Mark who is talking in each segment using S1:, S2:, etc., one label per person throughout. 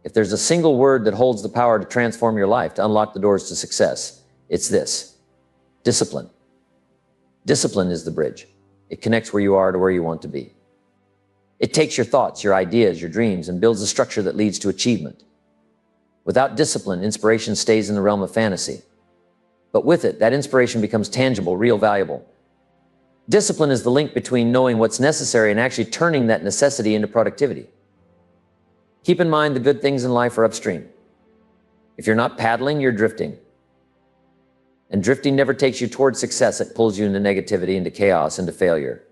S1: If there's a single word that holds the power to transform your life, to unlock the doors to success, it's this: discipline. Discipline is the bridge. It connects where you are to where you want to be. It takes your thoughts, your ideas, your dreams, and builds a structure that leads to achievement. Without discipline, inspiration stays in the realm of fantasy. But with it, that inspiration becomes tangible, real, valuable. Discipline is the link between knowing what's necessary and actually turning that necessity into productivity. Keep in mind, the good things in life are upstream. If you're not paddling, you're drifting. And drifting never takes you towards success. It pulls you into negativity, into chaos, into failure.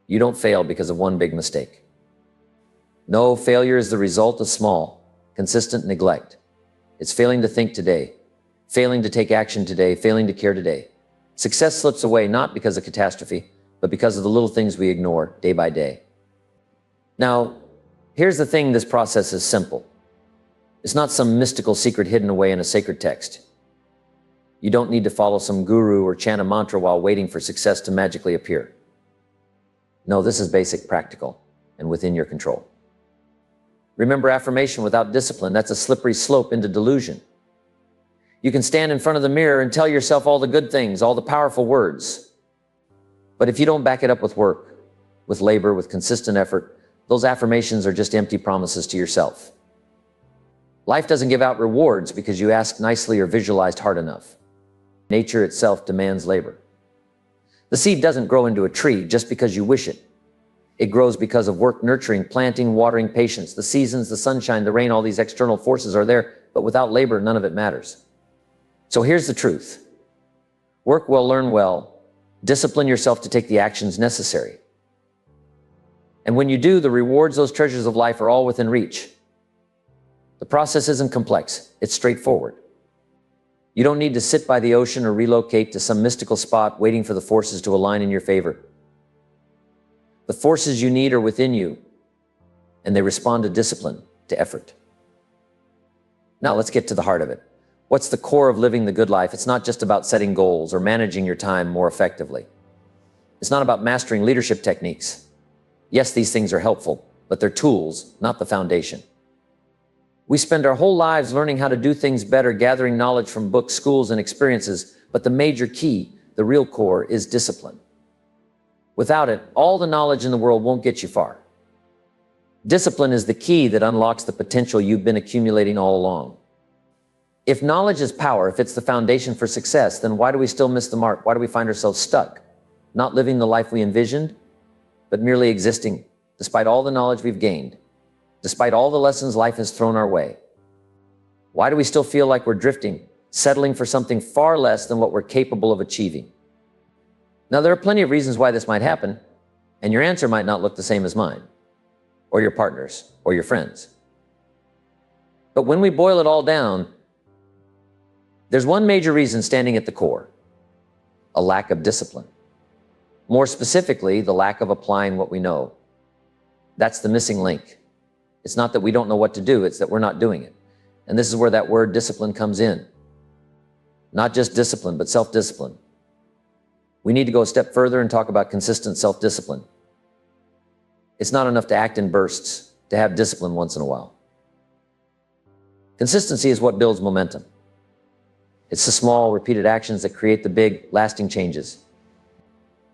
S1: You don't fail because of one big mistake. No, failure is the result of small, consistent neglect. It's failing to think today, failing to take action today, failing to care today. Success slips away not because of catastrophe, but because of the little things we ignore day by day. Now, here's the thing: this process is simple. It's not some mystical secret hidden away in a sacred text. You don't need to follow some guru or chant a mantra while waiting for success to magically appear. No, this is basic, practical, and within your control. Remember, affirmation without discipline, that's a slippery slope into delusion. You can stand in front of the mirror and tell yourself all the good things, all the powerful words. But if you don't back it up with work, with labor, with consistent effort, those affirmations are just empty promises to yourself. Life doesn't give out rewards because you ask nicely or visualized hard enough. Nature itself demands labor. The seed doesn't grow into a tree just because you wish it. It grows because of work, nurturing, planting, watering, patience. The seasons, the sunshine, the rain, all these external forces are there, but without labor, none of it matters. So here's the truth. Work well, learn well, discipline yourself to take the actions necessary. And when you do, the rewards, those treasures of life, are all within reach. The process isn't complex, it's straightforward. You don't need to sit by the ocean or relocate to some mystical spot waiting for the forces to align in your favor. The forces you need are within you, and they respond to discipline, to effort. Now let's get to the heart of it. What's the core of living the good life? It's not just about setting goals or managing your time more effectively. It's not about mastering leadership techniques. Yes, these things are helpful, but they're tools, not the foundation. We spend our whole lives learning how to do things better, gathering knowledge from books, schools, and experiences, but the major key, the real core, is discipline. Without it, all the knowledge in the world won't get you far. Discipline is the key that unlocks the potential you've been accumulating all along. If knowledge is power, if it's the foundation for success, then why do we still miss the mark? Why do we find ourselves stuck, not living the life we envisioned, but merely existing, despite all the knowledge we've gained, despite all the lessons life has thrown our way? Why do we still feel like we're drifting, settling for something far less than what we're capable of achieving? Now, there are plenty of reasons why this might happen, and your answer might not look the same as mine, or your partner's, or your friends'. But when we boil it all down, there's one major reason standing at the core: a lack of discipline. More specifically, the lack of applying what we know. That's the missing link. It's not that we don't know what to do, it's that we're not doing it. And this is where that word discipline comes in. Not just discipline, but self-discipline. We need to go a step further and talk about consistent self-discipline. It's not enough to act in bursts, to have discipline once in a while. Consistency is what builds momentum. It's the small, repeated actions that create the big, lasting changes.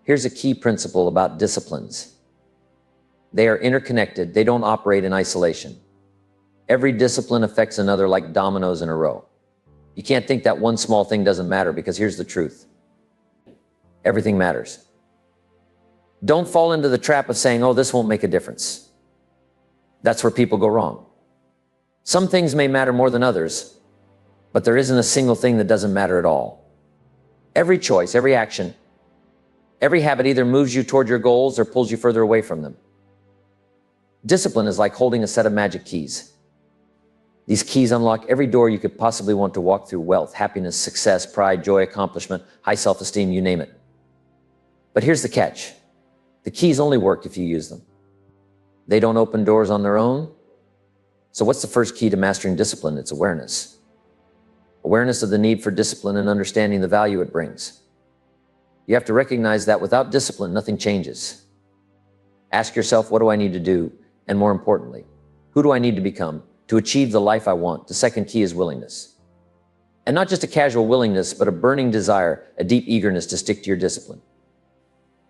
S1: Here's a key principle about disciplines. They are interconnected. They don't operate in isolation. Every discipline affects another like dominoes in a row. You can't think that one small thing doesn't matter, because here's the truth. Everything matters. Don't fall into the trap of saying, oh, this won't make a difference. That's where people go wrong. Some things may matter more than others, but there isn't a single thing that doesn't matter at all. Every choice, every action, every habit either moves you toward your goals or pulls you further away from them. Discipline is like holding a set of magic keys. These keys unlock every door you could possibly want to walk through: wealth, happiness, success, pride, joy, accomplishment, high self-esteem, you name it. But here's the catch. The keys only work if you use them. They don't open doors on their own. So what's the first key to mastering discipline? It's awareness. Awareness of the need for discipline and understanding the value it brings. You have to recognize that without discipline, nothing changes. Ask yourself, what do I need to do? And more importantly, who do I need to become to achieve the life I want, the second key is willingness. And not just a casual willingness, but a burning desire, a deep eagerness to stick to your discipline.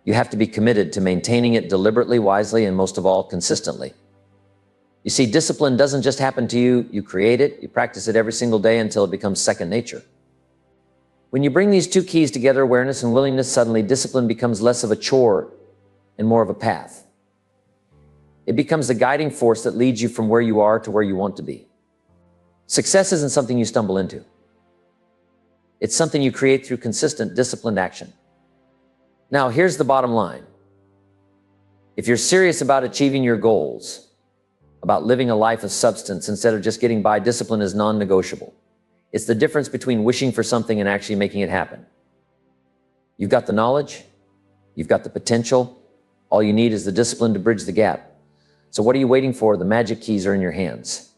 S1: You have to be committed to maintaining it deliberately, wisely, and most of all, consistently. You see, discipline doesn't just happen to you. You create it, you practice it every single day until it becomes second nature. When you bring these two keys together, awareness and willingness, suddenly discipline becomes less of a chore and more of a path. It becomes the guiding force that leads you from where you are to where you want to be. Success isn't something you stumble into. It's something you create through consistent, disciplined action. Now, here's the bottom line. If you're serious about achieving your goals, about living a life of substance instead of just getting by, discipline is non-negotiable. It's the difference between wishing for something and actually making it happen. You've got the knowledge, you've got the potential, all you need is the discipline to bridge the gap. So what are you waiting for? The magic keys are in your hands.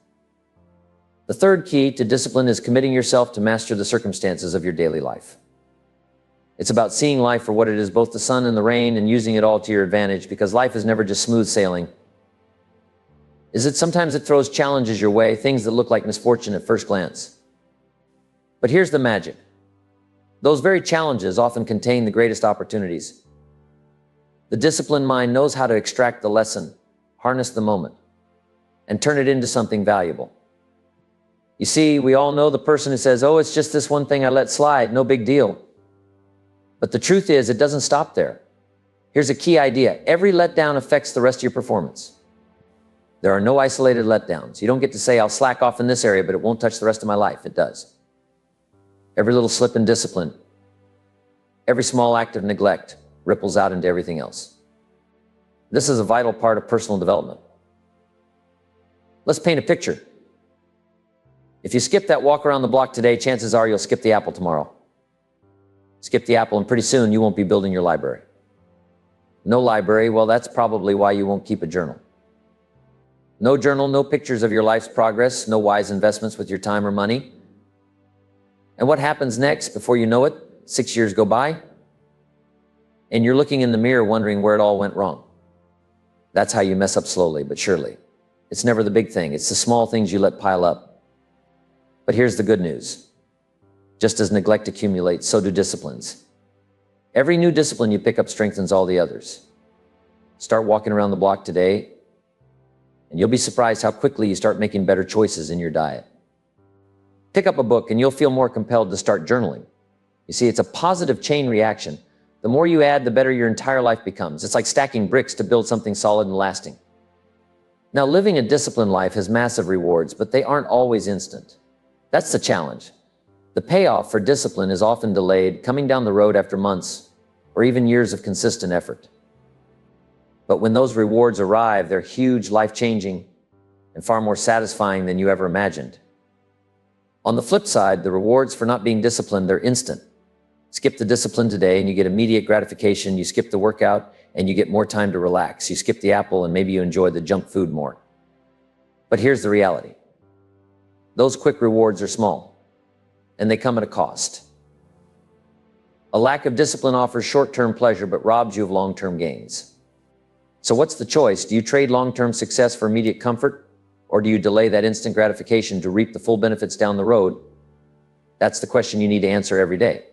S1: The third key to discipline is committing yourself to master the circumstances of your daily life. It's about seeing life for what it is, both the sun and the rain, and using it all to your advantage, because life is never just smooth sailing. Sometimes it throws challenges your way, things that look like misfortune at first glance. But here's the magic. Those very challenges often contain the greatest opportunities. The disciplined mind knows how to extract the lesson, harness the moment, and turn it into something valuable. You see, we all know the person who says, "Oh, it's just this one thing I let slide, no big deal." But the truth is, it doesn't stop there. Here's a key idea. Every letdown affects the rest of your performance. There are no isolated letdowns. You don't get to say, "I'll slack off in this area, but it won't touch the rest of my life." It does. Every little slip in discipline, every small act of neglect ripples out into everything else. This is a vital part of personal development. Let's paint a picture. If you skip that walk around the block today, chances are you'll skip the apple tomorrow. Skip the apple and pretty soon you won't be building your library. No library, well, that's probably why you won't keep a journal. No journal, no pictures of your life's progress, no wise investments with your time or money. And what happens next? Before you know it, 6 years go by, and you're looking in the mirror wondering where it all went wrong. That's how you mess up slowly but surely. It's never the big thing. It's the small things you let pile up. But here's the good news. Just as neglect accumulates, so do disciplines. Every new discipline you pick up strengthens all the others. Start walking around the block today, and you'll be surprised how quickly you start making better choices in your diet. Pick up a book and you'll feel more compelled to start journaling. You see, it's a positive chain reaction. The more you add, the better your entire life becomes. It's like stacking bricks to build something solid and lasting. Now, living a disciplined life has massive rewards, but they aren't always instant. That's the challenge. The payoff for discipline is often delayed, coming down the road after months or even years of consistent effort. But when those rewards arrive, they're huge, life-changing, and far more satisfying than you ever imagined. On the flip side, the rewards for not being disciplined, they're instant. Skip the discipline today and you get immediate gratification. You skip the workout and you get more time to relax. You skip the apple and maybe you enjoy the junk food more. But here's the reality. Those quick rewards are small, and they come at a cost. A lack of discipline offers short-term pleasure but robs you of long-term gains. So what's the choice? Do you trade long-term success for immediate comfort, or do you delay that instant gratification to reap the full benefits down the road? That's the question you need to answer every day.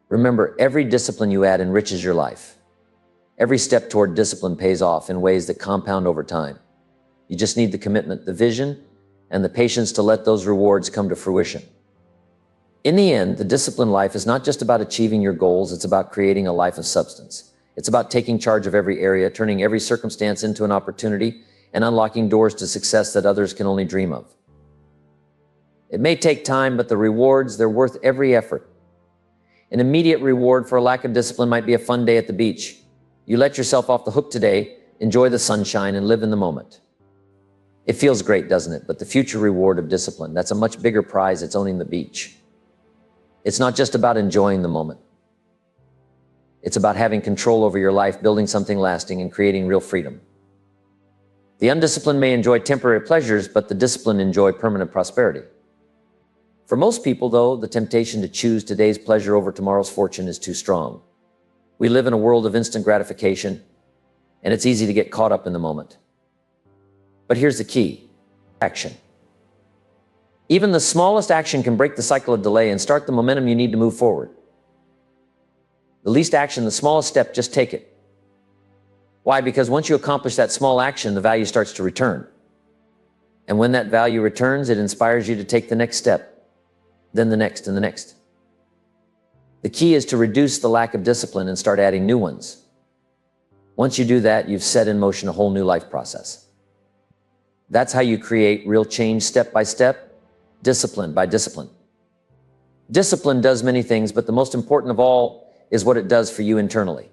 S1: Remember, every discipline you add enriches your life. Every step toward discipline pays off in ways that compound over time. You just need the commitment, the vision, and the patience to let those rewards come to fruition. In the end, the disciplined life is not just about achieving your goals, it's about creating a life of substance. It's about taking charge of every area, turning every circumstance into an opportunity, and unlocking doors to success that others can only dream of. It may take time, but the rewards, they're worth every effort. An immediate reward for a lack of discipline might be a fun day at the beach. You let yourself off the hook today, enjoy the sunshine, and live in the moment. It feels great, doesn't it? But the future reward of discipline, that's a much bigger prize. It's owning the beach. It's not just about enjoying the moment. It's about having control over your life, building something lasting, and creating real freedom. The undisciplined may enjoy temporary pleasures, but the disciplined enjoy permanent prosperity. For most people, though, the temptation to choose today's pleasure over tomorrow's fortune is too strong. We live in a world of instant gratification, and it's easy to get caught up in the moment. But here's the key: action. Even the smallest action can break the cycle of delay and start the momentum you need to move forward. The least action, the smallest step, just take it. Why? Because once you accomplish that small action, the value starts to return. And when that value returns, it inspires you to take the next step, then the next and the next. The key is to reduce the lack of discipline and start adding new ones. Once you do that, you've set in motion a whole new life process. That's how you create real change step by step, discipline by discipline. Discipline does many things, but the most important of all is what it does for you internally.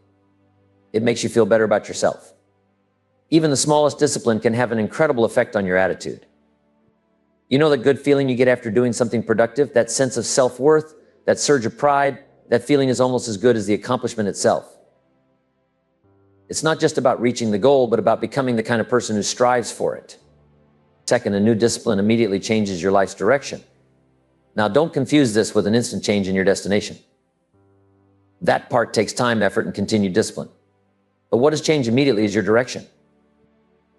S1: It makes you feel better about yourself. Even the smallest discipline can have an incredible effect on your attitude. You know that good feeling you get after doing something productive, that sense of self-worth, that surge of pride, that feeling is almost as good as the accomplishment itself. It's not just about reaching the goal, but about becoming the kind of person who strives for it. Second, a new discipline immediately changes your life's direction. Now, don't confuse this with an instant change in your destination. That part takes time, effort, and continued discipline. But what has changed immediately is your direction.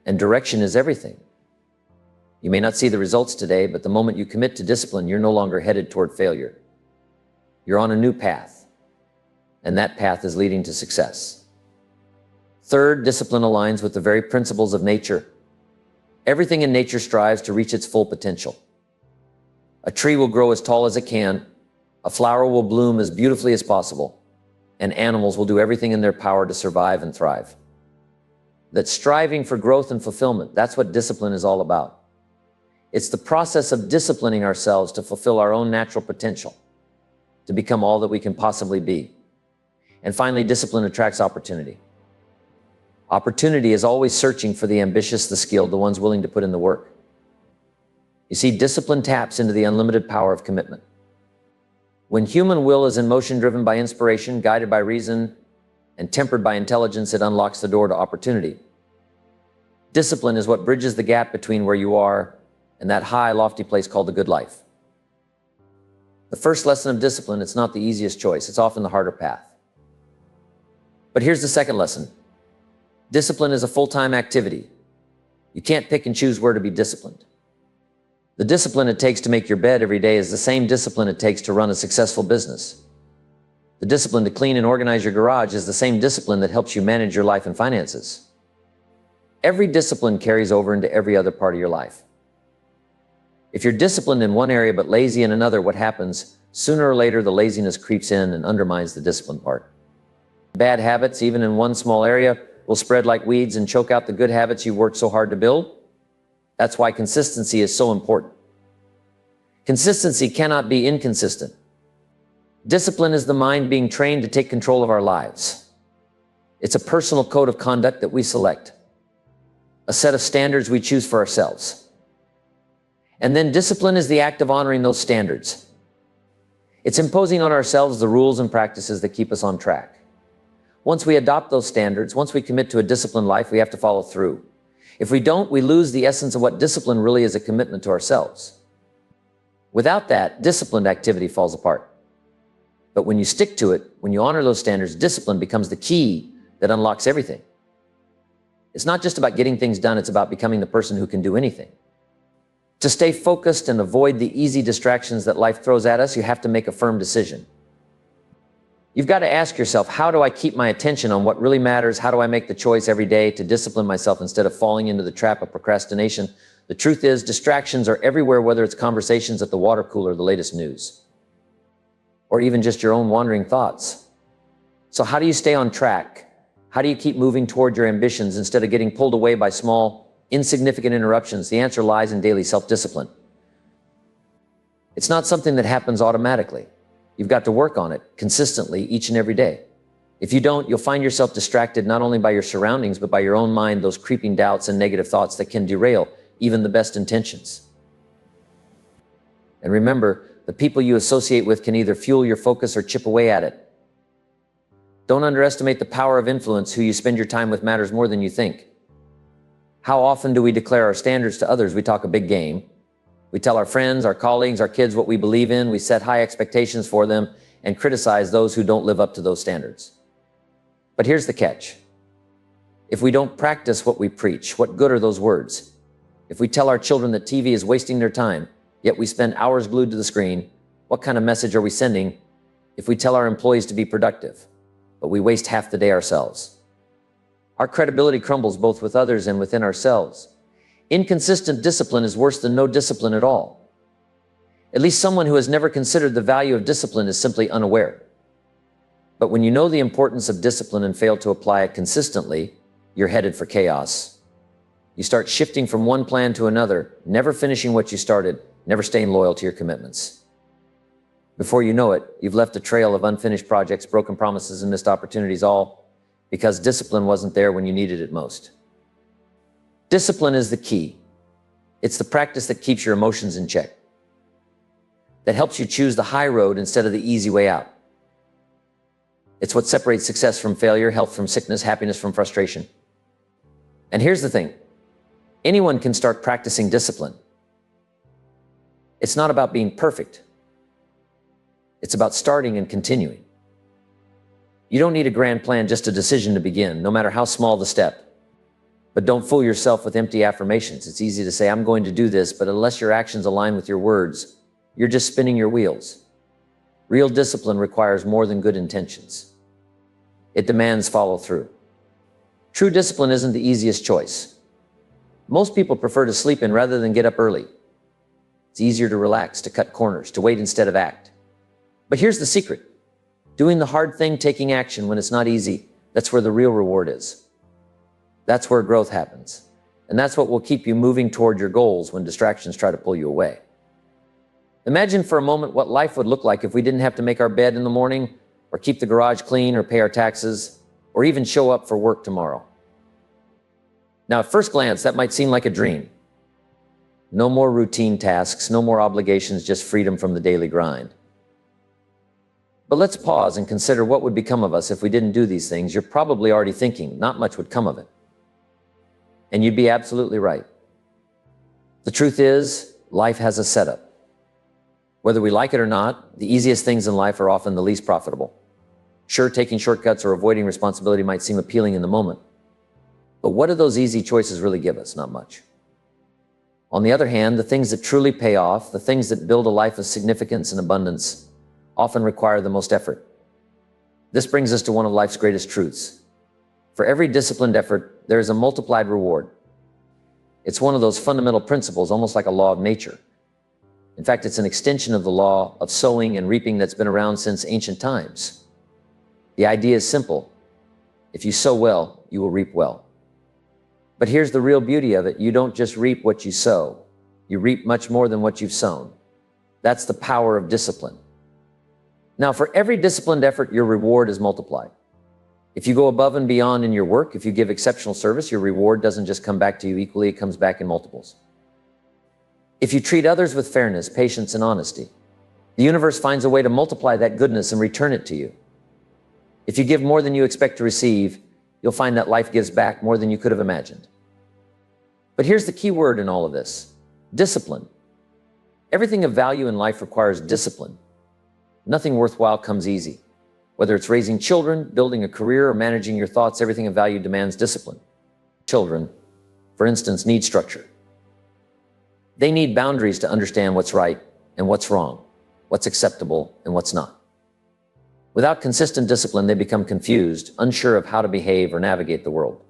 S1: And direction is everything. You may not see the results today, but the moment you commit to discipline, you're no longer headed toward failure. You're on a new path, and that path is leading to success. Third, discipline aligns with the very principles of nature. Everything in nature strives to reach its full potential. A tree will grow as tall as it can, a flower will bloom as beautifully as possible, and animals will do everything in their power to survive and thrive. That striving for growth and fulfillment, that's what discipline is all about. It's the process of disciplining ourselves to fulfill our own natural potential, to become all that we can possibly be. And finally, discipline attracts opportunity. Opportunity is always searching for the ambitious, the skilled, the ones willing to put in the work. You see, discipline taps into the unlimited power of commitment. When human will is in motion, driven by inspiration, guided by reason, and tempered by intelligence, it unlocks the door to opportunity. Discipline is what bridges the gap between where you are and that high, lofty place called the good life. The first lesson of discipline, it's not the easiest choice. It's often the harder path. But here's the second lesson. Discipline is a full-time activity. You can't pick and choose where to be disciplined. The discipline it takes to make your bed every day is the same discipline it takes to run a successful business. The discipline to clean and organize your garage is the same discipline that helps you manage your life and finances. Every discipline carries over into every other part of your life. If you're disciplined in one area but lazy in another, what happens? Sooner or later, the laziness creeps in and undermines the discipline part. Bad habits, even in one small area, will spread like weeds and choke out the good habits you worked so hard to build. That's why consistency is so important. Consistency cannot be inconsistent. Discipline is the mind being trained to take control of our lives. It's a personal code of conduct that we select, a set of standards we choose for ourselves. And then discipline is the act of honoring those standards. It's imposing on ourselves the rules and practices that keep us on track. Once we adopt those standards, once we commit to a disciplined life, we have to follow through. If we don't, we lose the essence of what discipline really is, a commitment to ourselves. Without that, disciplined activity falls apart. But when you stick to it, when you honor those standards, discipline becomes the key that unlocks everything. It's not just about getting things done, it's about becoming the person who can do anything. To stay focused and avoid the easy distractions that life throws at us, you have to make a firm decision. You've got to ask yourself, how do I keep my attention on what really matters? How do I make the choice every day to discipline myself instead of falling into the trap of procrastination? The truth is, distractions are everywhere, whether it's conversations at the water cooler or the latest news, or even just your own wandering thoughts. So how do you stay on track? How do you keep moving toward your ambitions instead of getting pulled away by small, insignificant interruptions? The answer lies in daily self-discipline. It's not something that happens automatically. You've got to work on it consistently each and every day. If you don't, you'll find yourself distracted not only by your surroundings, but by your own mind, those creeping doubts and negative thoughts that can derail even the best intentions. And remember, the people you associate with can either fuel your focus or chip away at it. Don't underestimate the power of influence. Who you spend your time with matters more than you think. How often do we declare our standards to others? We talk a big game. We tell our friends, our colleagues, our kids what we believe in. We set high expectations for them and criticize those who don't live up to those standards. But here's the catch. If we don't practice what we preach, what good are those words? If we tell our children that TV is wasting their time, Yet we spend hours glued to the screen. What kind of message are we sending if we tell our employees to be productive, but we waste half the day ourselves? Our credibility crumbles both with others and within ourselves. Inconsistent discipline is worse than no discipline at all. At least someone who has never considered the value of discipline is simply unaware. But when you know the importance of discipline and fail to apply it consistently, you're headed for chaos. You start shifting from one plan to another, never finishing what you started, never staying loyal to your commitments. Before you know it, you've left a trail of unfinished projects, broken promises, and missed opportunities, all because discipline wasn't there when you needed it most. Discipline is the key. It's the practice that keeps your emotions in check, that helps you choose the high road instead of the easy way out. It's what separates success from failure, health from sickness, happiness from frustration. And here's the thing. Anyone can start practicing discipline. It's not about being perfect. It's about starting and continuing. You don't need a grand plan, just a decision to begin, no matter how small the step. But don't fool yourself with empty affirmations. It's easy to say, I'm going to do this, but unless your actions align with your words, you're just spinning your wheels. Real discipline requires more than good intentions. It demands follow through. True discipline isn't the easiest choice. Most people prefer to sleep in rather than get up early. It's easier to relax, to cut corners, to wait instead of act. But here's the secret. Doing the hard thing, taking action when it's not easy, that's where the real reward is. That's where growth happens. And that's what will keep you moving toward your goals when distractions try to pull you away. Imagine for a moment what life would look like if we didn't have to make our bed in the morning, or keep the garage clean, or pay our taxes, or even show up for work tomorrow. Now, at first glance, that might seem like a dream. No more routine tasks, no more obligations, just freedom from the daily grind. But let's pause and consider what would become of us if we didn't do these things. You're probably already thinking not much would come of it. And you'd be absolutely right. The truth is, life has a setup. Whether we like it or not, the easiest things in life are often the least profitable. Sure, taking shortcuts or avoiding responsibility might seem appealing in the moment. But what do those easy choices really give us? Not much. On the other hand, the things that truly pay off, the things that build a life of significance and abundance, often require the most effort. This brings us to one of life's greatest truths. For every disciplined effort, there is a multiplied reward. It's one of those fundamental principles, almost like a law of nature. In fact, it's an extension of the law of sowing and reaping that's been around since ancient times. The idea is simple. If you sow well, you will reap well. But here's the real beauty of it. You don't just reap what you sow. You reap much more than what you've sown. That's the power of discipline. Now, for every disciplined effort, your reward is multiplied. If you go above and beyond in your work, if you give exceptional service, your reward doesn't just come back to you equally, it comes back in multiples. If you treat others with fairness, patience, and honesty, the universe finds a way to multiply that goodness and return it to you. If you give more than you expect to receive, you'll find that life gives back more than you could have imagined. But here's the key word in all of this: discipline. Everything of value in life requires discipline. Nothing worthwhile comes easy. Whether it's raising children, building a career, or managing your thoughts, everything of value demands discipline. Children, for instance, need structure. They need boundaries to understand what's right and what's wrong, what's acceptable and what's not. Without consistent discipline, they become confused, unsure of how to behave or navigate the world.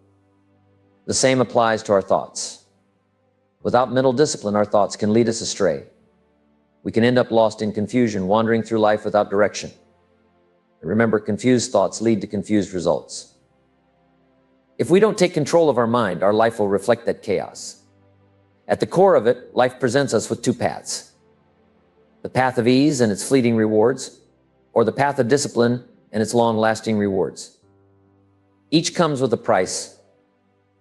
S1: The same applies to our thoughts. Without mental discipline, our thoughts can lead us astray. We can end up lost in confusion, wandering through life without direction. Remember, confused thoughts lead to confused results. If we don't take control of our mind, our life will reflect that chaos. At the core of it, life presents us with two paths: the path of ease and its fleeting rewards, or the path of discipline and its long-lasting rewards. Each comes with a price,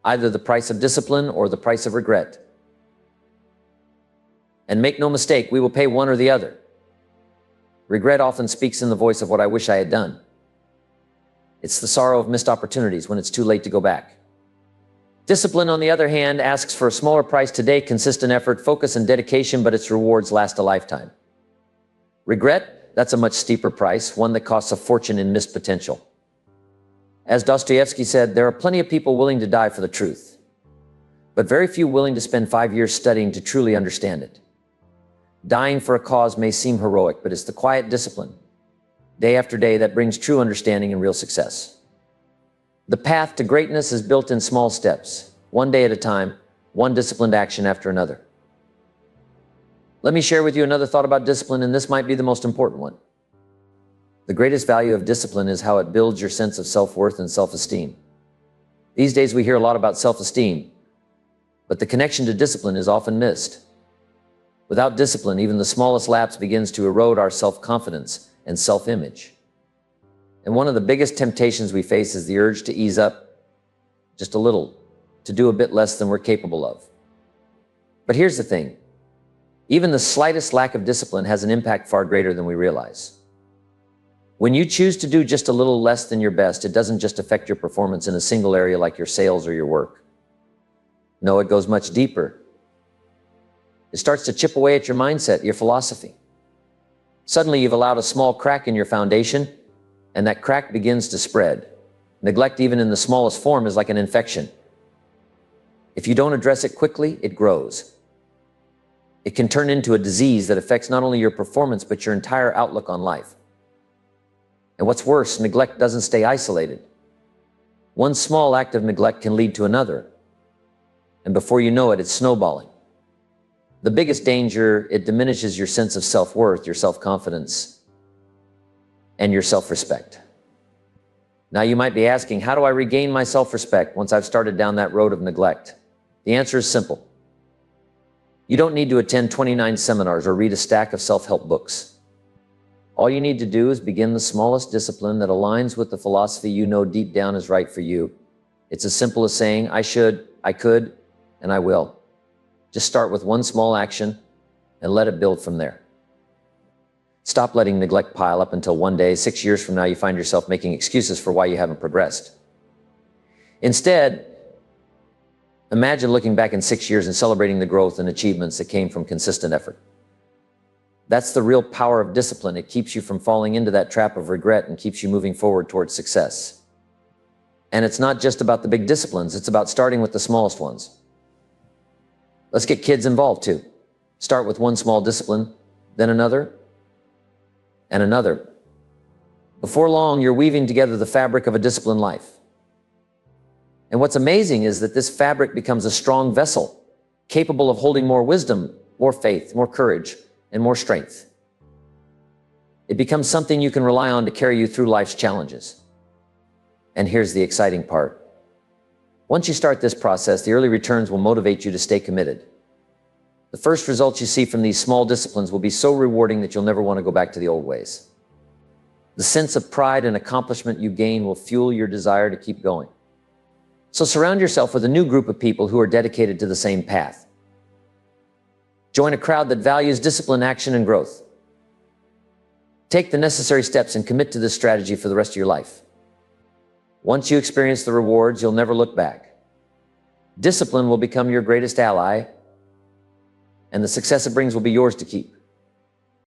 S1: either the price of discipline or the price of regret. And make no mistake, we will pay one or the other. Regret often speaks in the voice of what I wish I had done. It's the sorrow of missed opportunities when it's too late to go back. Discipline, on the other hand, asks for a smaller price today, consistent effort, focus, and dedication, but its rewards last a lifetime. Regret, that's a much steeper price, one that costs a fortune in missed potential. As Dostoevsky said, there are plenty of people willing to die for the truth, but very few willing to spend 5 years studying to truly understand it. Dying for a cause may seem heroic, but it's the quiet discipline, day after day, that brings true understanding and real success. The path to greatness is built in small steps, one day at a time, one disciplined action after another. Let me share with you another thought about discipline, and this might be the most important one. The greatest value of discipline is how it builds your sense of self-worth and self-esteem. These days we hear a lot about self-esteem, but the connection to discipline is often missed. Without discipline, even the smallest lapse begins to erode our self-confidence and self-image. And one of the biggest temptations we face is the urge to ease up just a little, to do a bit less than we're capable of. But here's the thing. Even the slightest lack of discipline has an impact far greater than we realize. When you choose to do just a little less than your best, it doesn't just affect your performance in a single area like your sales or your work. No, it goes much deeper. It starts to chip away at your mindset, your philosophy. Suddenly you've allowed a small crack in your foundation, and that crack begins to spread. Neglect, even in the smallest form, is like an infection. If you don't address it quickly, it grows. It can turn into a disease that affects not only your performance, but your entire outlook on life. And what's worse, neglect doesn't stay isolated. One small act of neglect can lead to another. And before you know it, it's snowballing. The biggest danger, it diminishes your sense of self-worth, your self-confidence, and your self-respect. Now you might be asking, how do I regain my self-respect once I've started down that road of neglect? The answer is simple. You don't need to attend 29 seminars or read a stack of self-help books. All you need to do is begin the smallest discipline that aligns with the philosophy you know deep down is right for you. It's as simple as saying, I should, I could, and I will. Just start with one small action and let it build from there. Stop letting neglect pile up until one day, 6 years from now, you find yourself making excuses for why you haven't progressed. Instead, imagine looking back in 6 years and celebrating the growth and achievements that came from consistent effort. That's the real power of discipline. It keeps you from falling into that trap of regret and keeps you moving forward towards success. And it's not just about the big disciplines, it's about starting with the smallest ones. Let's get kids involved too. Start with one small discipline, then another, and another. Before long, you're weaving together the fabric of a disciplined life. And what's amazing is that this fabric becomes a strong vessel, capable of holding more wisdom, more faith, more courage, and more strength. It becomes something you can rely on to carry you through life's challenges. And here's the exciting part. Once you start this process, the early returns will motivate you to stay committed. The first results you see from these small disciplines will be so rewarding that you'll never want to go back to the old ways. The sense of pride and accomplishment you gain will fuel your desire to keep going. So surround yourself with a new group of people who are dedicated to the same path. Join a crowd that values discipline, action, and growth. Take the necessary steps and commit to this strategy for the rest of your life. Once you experience the rewards, you'll never look back. Discipline will become your greatest ally, and the success it brings will be yours to keep.